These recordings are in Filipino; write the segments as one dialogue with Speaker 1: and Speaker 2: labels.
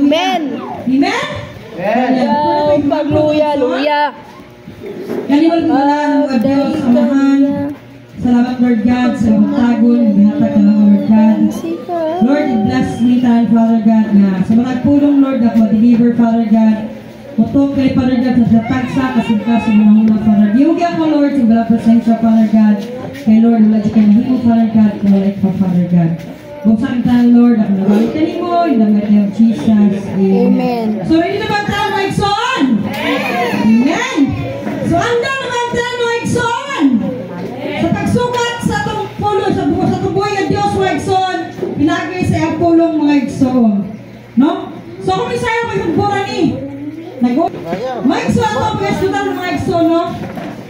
Speaker 1: Amen.
Speaker 2: Amen?
Speaker 1: Pagluya, luya.
Speaker 2: Kaliwal ko lang ang Diyos, Amahan. Salamat Lord God sa magtagon, bihatag ka lang Lord God. Lord, bless me tayo Father God na sa mga pulong Lord ako deliver Father God. Mutok kay Father God sa tagsa kasingka sa mga hula Father. Giugi ako Lord sa bala presensya Father God. Kay Lord, wala di ka nahimo Father God, wala ka Father God. Buksan tayo Lord, ako nabalik ka mo, in the mighty name of Jesus. Amen. So, ready na ba tayo mga igsoon? Amen. So, anda naman tayo mga igsoon. Sa pagsukat sa itong pulo, sa tubuhay ng Diyos mga igsoon, pinagay sa iyang pulong mga igsoon. No? So, kung may sayo may humbura ni, mga igsoon ito, mga estudan ng mga igsoon, no?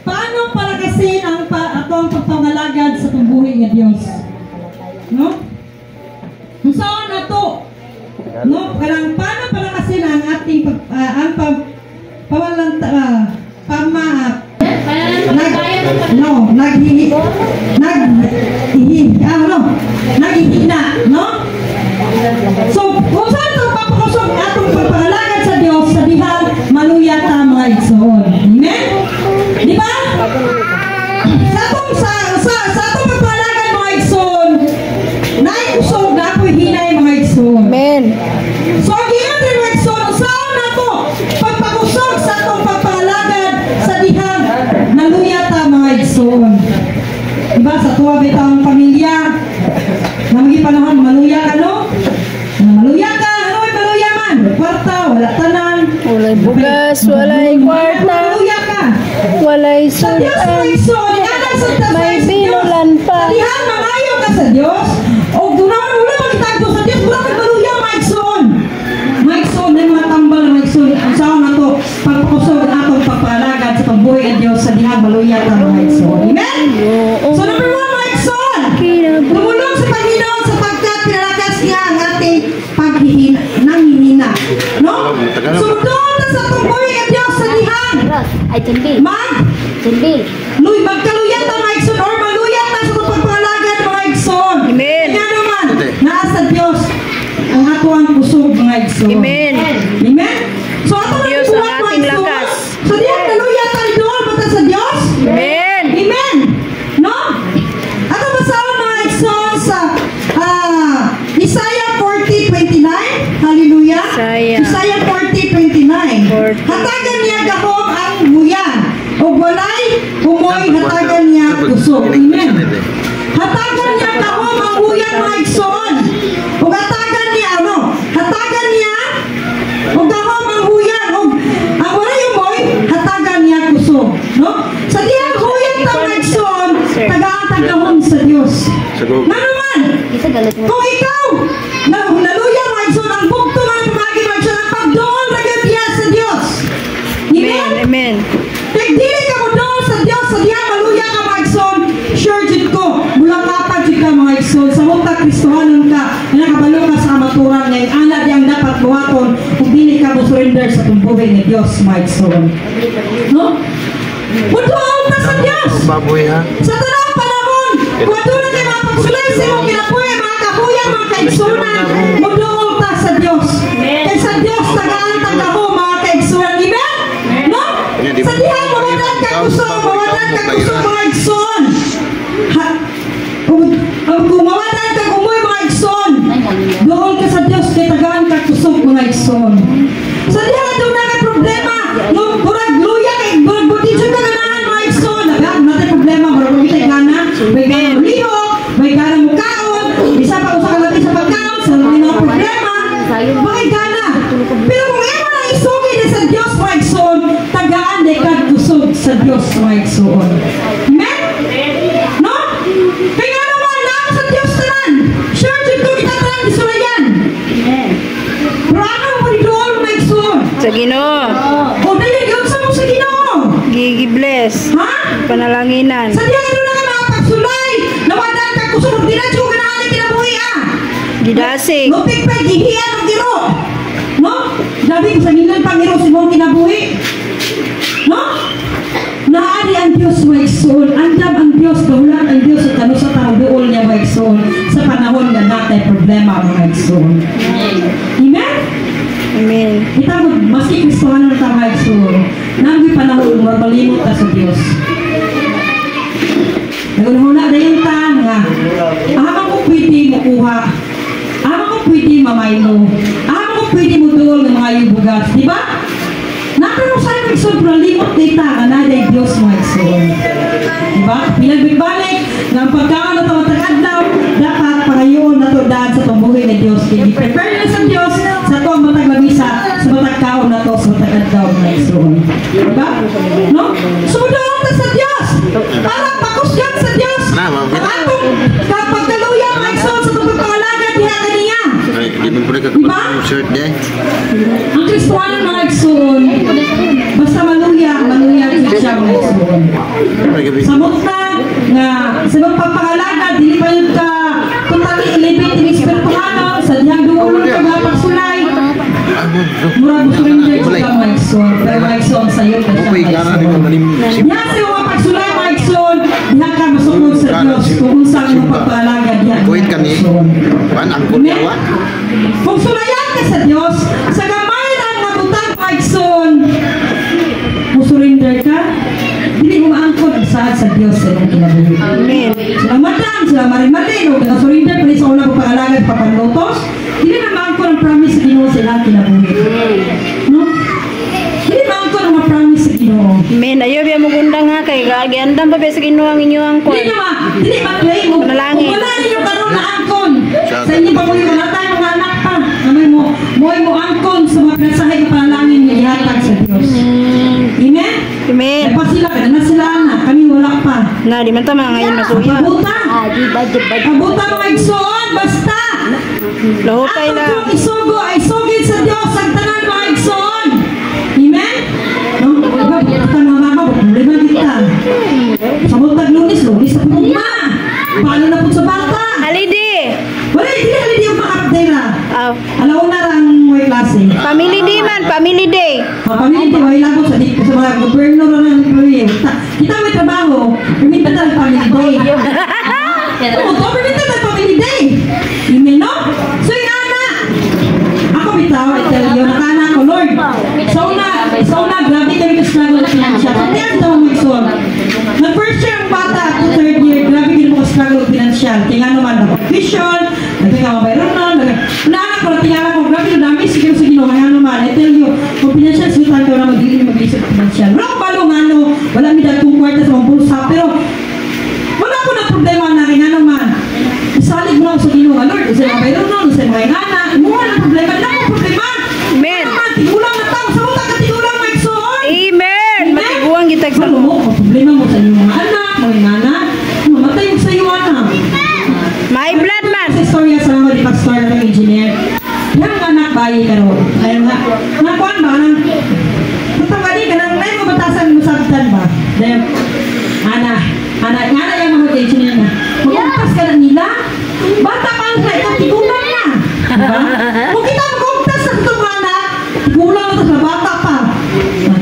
Speaker 2: Paano palakasin ang atong pagpangalagad sa tubuhay ng Diyos? No? Kung saan na to, no? Parang paano palakasin ang ating naghihina, no? So, kung saan ito papakusog atong pagpangalagad sa Diyos, sa dihang maluya ta mga igsoon. Amen? Di ba? Sa atong pagpangalagad mga igsoon, naikusog na ako'y hinay mga igsoon.
Speaker 1: Amen.
Speaker 2: So, ang iyon din mga igsoon, saan na ito pagpakusog sa atong pagpangalagad sa dihang maluya ta mga igsoon. Diba, sa tuwa bitang pamilya, na mga panahon, maluya ka, no? Maluya ka, ano may maluya man? Kwarta, wala tanan.
Speaker 1: Walay bugas, walay kwarta.
Speaker 2: Maluya ka.
Speaker 1: Walay
Speaker 2: Sa Diyos mo igsoon,
Speaker 1: may binulan pa.
Speaker 2: Sa dihan, mangayo ka sa Diyos. O dunawan, wala magitagpo sa Diyos, wala kang maluya, maigsoon. Maigsoon, na mga tambal na maigsoon. Ang saan na to, pagpakusog ang atong pagpalagad sa pagbuhay ng Diyos sa dihan, maluya ka, maigsoon. Amen? So number 1, maigsoon. Tumulong sa Panginoon sapagkat pinalakas niya ang ating nanghihina. No? So doon sa tungkoy ang Diyos sa dihan. Luy, magkaluyan ta mga igsoon or maluyan ta sa pagpapalagad mga igsoon.
Speaker 1: Amen.
Speaker 2: Kaya naman, nasa Diyos ang atuang kusog mga igsoon.
Speaker 1: Amen.
Speaker 2: Amen? So ato
Speaker 1: Diyos ang ating lakas.
Speaker 2: So diyan, kaluyan ta doon bata sa Diyos.
Speaker 1: Amen.
Speaker 2: Amen. No? Ato basahan mga igsoon sa Isaiah 40:29. Hallelujah. Isaiah 40:29. Hatagan niya gahom ang buyan. O walay humoy hatagan niya kusog. Amen. Hatagan niya gahom ang buyan mga igsoon. O hatagan niya ano? Hatagan niya o gahom ang buyan. O ang walay humoy hatagan niya kusog. No? Sa diyang huyan ta mga igsoon, tagaan tagahom sa Diyos. Naman, kung ikaw, naluya mga igsoon, ang bugto mga pamagi mga igsoon, ang pagdoon nagya sa Diyos.
Speaker 1: Amen. Amen.
Speaker 2: Nagdili ka mo doon sa Diyos, sa diyan maluya ka mga igsoon, sure dyan ko, mula kapag dyan ka mga igsoon, sa munta Kristohanon ka, na nakabalo ka sa amaturan ngayon, anak yang dapat buhaton, kung dili ka mo surrender sa tumbuhay ni Diyos mga igsoon. No? Mutuon ka sa Diyos! Sa tanang panahon, kung doon na kayo mga pagsulay sa iyong kinapuya, mga kapuya, mga kaigsunan, mutuon ka sa Diyos. Kaya sa Diyos, tagaan tagaho mga kaigsunan. Amen? No? Sa dihan, mawalan ka kusog, mga igsoon. Kung mawalan ka kumoy mga igsoon, doon ka sa Diyos, kaya tagaan ka kusog mga igsoon. Sa dihan, doon na may problema, nung kurag luya, butisyon ka ganahan mga igsoon. Natin problema, marunong kita gana, may gana mo liho, may gana mo kaon, isa pa usa ka natin sa pagkaon, sa mga problema, may gana. Pero kung ewan ang isugi na sa Diyos mga igsoon, tagaan na ikatusog sa Diyos mga igsoon. Amen? No? Kaya nga naman, naako sa Diyos tanan. Sure, dyan ko kita tanan, isulayan. Pero ano mo dito mga igsoon?
Speaker 1: Sa Ginoo.
Speaker 2: O, dahil yun sa mo sa Ginoo.
Speaker 1: Gigi-bless.
Speaker 2: Ha?
Speaker 1: Panalanginan.
Speaker 2: Sa diyan ka na mga pagsulay, nawadan ka kusog, dinadyo ka na aling kinabuhi
Speaker 1: Gidasig.
Speaker 2: Lupig pa, gihiyan ang giro. No? Sabi ko sa nilang pangiro si mong kinabuhi. No? Naari ang Diyos maigsoon. Andam ang Diyos, kaulan ang Diyos at ano sa tabuol niya maigsoon sa panahon na natin problema ang maigsoon. Amen?
Speaker 1: Amen.
Speaker 2: Kita mo, maski Kristohanon na tama igsoon, nanggi panahon mo, malimot ta sa Dios. Nagunahuna na yung nga, ahama ko pwede makuha, ahama ko pwede mamaylo, ahama ko pwede mo doon ng mga yubugas, di ba? Natanong sa'yo ng sobrang limot dita, anaday Diyos mo igsoon. Di ba? Pinagbibalik, ng pagkaon na tamatagad daw, dapat pangayon na to dahil sa pambuhay na Diyos. Prepare na sa Diyos sa to ang matag labisa, sa matagkaon na to, sa matagad daw na igsoon. Di ba? No? Sumunod na sa Diyos! Para pakusyan sa Diyos! Ang atong pagkaluya mga igsoon sa pagpapangalaga diha kaniya. Diba? Ang Kristohanon mga igsoon, basta maluya siya mga igsoon. Samot na nga sa pagpapangalaga, dili pa yun ka totally elevated espirituhanon sa diyang duulong ka mga pagsulay. Murag gusto rin din ka mga igsoon, pero mga igsoon sa'yo ka siya mga igsoon. Yan sa mga pagsulay mga igsoon, diha ka masukod sa Diyos kung saan mo pagpapangalaga diha mga igsoon. Kung sulayan ka sa Diyos, sa gamay na nabutang mga igsoon, surrender ka, hindi umaangkot ang saan sa Diyos sa iyong kinabuhi.
Speaker 1: Amen.
Speaker 2: Sila madam, sila marimali, no? Kaya surrender pa rin sa unang pagpakalagad papanlutos, hindi na maangkot ang promise sa Ginoo sa ilang kinabuhi. No? Hindi maangkot ang promise sa Ginoo.
Speaker 1: Amen. Ayaw biya mo gundang ha kay gagiandan pa ba sa Ginoo ang inyong angkon.
Speaker 2: Hindi ma-claim mo.
Speaker 1: Panalangin.
Speaker 2: Kung wala ninyo karoon na angkon, sa inyo pa mo yung wala tayo mga anak pa. Kamay mo angkon sa mga pinasahay ka panalangin niya ihatag sa Diyos. Amen?
Speaker 1: Amen.
Speaker 2: Ay pa sila, kaya na sila anak, kami wala pa.
Speaker 1: Na, di man tama ngayon masuya.
Speaker 2: Pabuta mga igsoon, basta.
Speaker 1: Lahupay lang.
Speaker 2: Ang isugo ay sugid sa Diyos, ang tanan mga igsoon. Amen? No? Basta mga mama, problema kita. Sa butag lunis sa puma. Paano na po sa bata?
Speaker 1: Halidi.
Speaker 2: Wala, hindi halidi yung makapday na. Alaw na lang may klase.
Speaker 1: Family day man, family day.
Speaker 2: Family day, may labot sa mga gobyerno na ng employee. Kita may trabaho, permita na family day. Permita na family day. Amen, no? So yung anak, ako bitaw, I tell you, nakaanak ko, Lord. So na, grabe kami ka-struggle na financial. Hindi ang tawang may son. Nag-first year ang bata, to third year, grabe kami ka-struggle financial. Kaya nga naman, vision, nagkakamayroon na, naanak ko, tingala ko, grabe na dami, siguro sa Ginoo, kaya naman, I tell you, kung financial suitan ka na mag-ilim mag-isip financial. Wala ko balong ano, wala mi dahil kung kwarta sa mga bulsa, pero wala ko na problema na rin nga naman. Isalig mo ako sa Ginoo, Lord, isa mga mayroon na, isa mga anak, mukha na problema, wala ko problema.
Speaker 1: Amen.
Speaker 2: Tigulang na tao, sa utang ka tigulang may igsoon.
Speaker 1: Amen. Matiguang gitag sa
Speaker 2: mo. Problema mo sa iyong mga anak, mga anak, mamatay mo sa iyong anak.
Speaker 1: My blood man.
Speaker 2: Sa istorya sa mga di pastor ng engineer, yung anak bayi ka ron. Ayaw nga, nakuan ba? Matawali ka nang may mabatasan mo sa abdan ba? Dahil, anak yung mga engineer na, magumpas ka na nila, bata pa ang ito, tigulang na. Diba? Kung kita magumpas sa itong anak, tigulang na sa bata pa.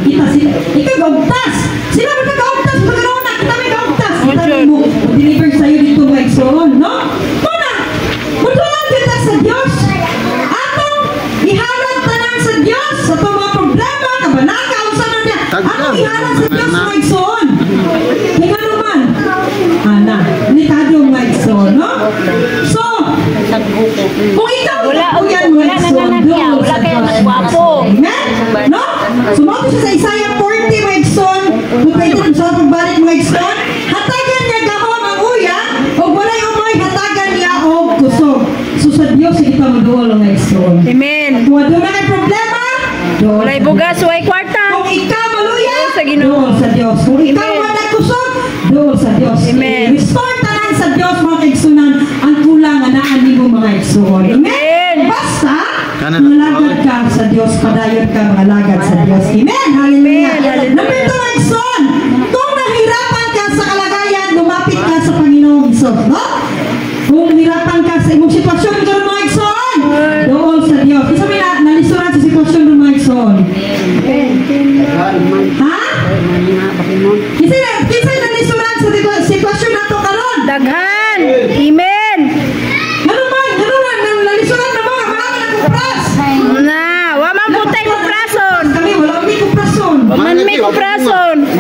Speaker 2: Kita sila, ikaw gumpas. Sila magkakaumpas, magkakaroon na, kita may kaumpas. Kita mo, deliver sa'yo dito mga igsoon, no? Mutulan kita sa Diyos. Atong ihalat tanan sa Diyos sa itong mga problema, kabanaka, usan na niya. Atong ihalat sa Diyos mga igsoon. Kaya naman, nikado mga igsoon, no? So, kung ikaw yan mga igsoon, doon sa Diyos. Amen? No? Sumato siya sa Isaiah 40 mga igsoon, kung pwede rin sa pagbalik mga igsoon, hatagan niya gahom ang uya, o walay umay hatagan niya o kusog. So sa Diyos, hindi ka maduol mga igsoon.
Speaker 1: Amen.
Speaker 2: Kung doon na may problema, doon.
Speaker 1: Walay bugas, walay kwarta.
Speaker 2: Kung ikaw maluya,
Speaker 1: Sa Ginoo.
Speaker 2: doon sa Diyos. Kung ikaw
Speaker 1: Amen.
Speaker 2: wala kusog, doon sa Diyos.
Speaker 1: Amen.
Speaker 2: Restore tanan sa Diyos mga kaigsunan, ang kulang na naani mo mga igsoon.
Speaker 1: Amen.
Speaker 2: Basta, malagad ka sa Diyos, padayon ka malagad sa Diyos. Amen. Hallelujah.
Speaker 1: Amen. Hallelujah.
Speaker 2: Number 2 mga igsoon, kung nahirapan ka sa kalagayan, lumapit ka sa Panginoong Isos. No? Kung nahirapan ka sa imong sitwasyon, ito mga igsoon, doon sa Diyos. Isa may nalisuran sa sitwasyon ng mga igsoon. Ha? Isa nalisuran sa sitwasyon na ito karon.
Speaker 1: Daghan. Amen.
Speaker 2: Ano man, nalisuran na mga marami na kupras.
Speaker 1: Na, wa man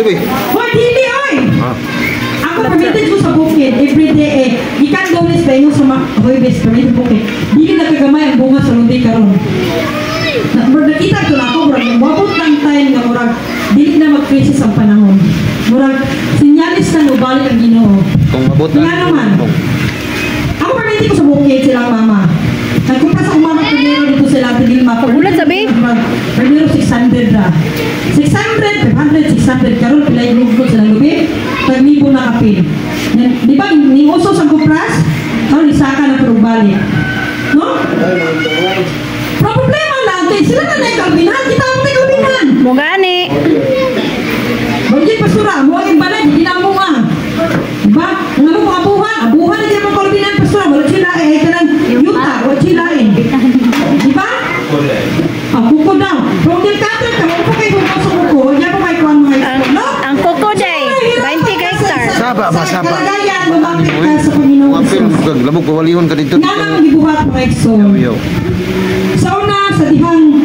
Speaker 3: boy.
Speaker 2: Hoy, dili, oy!
Speaker 3: Ah.
Speaker 2: Ako, permitted ko sa bukid, everyday eh. Ikan Gomez pa yung sa Huwebes, permitted bukid. Dili nakagamay ang bunga sa lubi karon. Nakita ko na ako, murag, wabot ng time na murag, dili na mag-crisis ang panahon. Murag, sinyalis na nubalik ang Ginoo.
Speaker 3: Kung mabot
Speaker 2: Nga naman. Ako permitted ko sa bukid silang mama. Nagkumpra sa umama primero dito sila Tigilma.
Speaker 1: Ulat sabi?
Speaker 2: Primero 600 ra. 600, 500, 600. Karon pila yung lugod sila lubi. Tagnipo na kapil. Di ba, ni uso sa kupras? Karon isaka na pero balik. No? Pero problema lang, kaya sila na naikalbinan. Kita mo naikalbinan.
Speaker 1: Mugani.
Speaker 2: Bagay pasura, mo ang balay, hindi na mo nga. Diba? Nga mo abuhan na dyan mo kalbinan pasura. Wala sila eh, kanang yuta, wala sila eh. Diba? Kuko daw. Pero din katrin ka, mo po kayo kuko sa kuko, yan po kayo kuhan mga isko. No?
Speaker 1: Ang kuko day, 20 ka hektar.
Speaker 3: Saba ba, saba.
Speaker 2: Kalagayan, lumapit ka sa Panginoon.
Speaker 3: Wapil, lamog pawalihon ka dito.
Speaker 2: Nga nang gibuhat mga isko.
Speaker 3: Yo.
Speaker 2: Sa una, sa dihang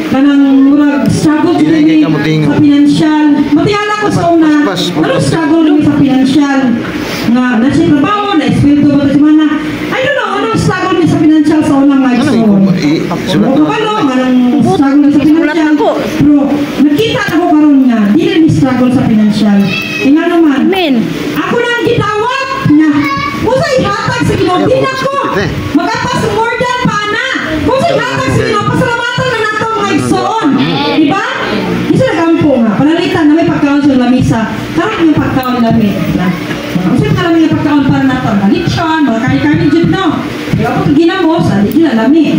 Speaker 2: kanang murag struggle
Speaker 3: Dili kay
Speaker 2: kami
Speaker 3: ka muting.
Speaker 2: sa financial. Matiyala ko sa una, ano struggle kami sa financial? Nga, nasa trabaho, na-espiritu ba ito mana? I don't know, anong struggle kami sa financial sa unang life
Speaker 3: Ano
Speaker 2: zone?
Speaker 3: sulat
Speaker 2: O
Speaker 3: na.
Speaker 2: paano, anong struggle sa financial? Pero, nakita na ko karon nga, di rin may struggle sa financial. Nga naman,
Speaker 1: Amen.
Speaker 2: ako na ang gitawat na, kung sa ihatag sa Ginoo, di na ko, magapas more than pa na. Kung sa ihatag sa Ginoo, pasalamatan na nato mga igsoon. Diba? Isa nagampo nga, panalitan na may pagkaon sa lamisa, karon yung pagkaon lamit. Kasi kalamin yung pagkaon para nato, lechon, mga kani-kani dyan, no? Diba po, ginamos, di na lamit.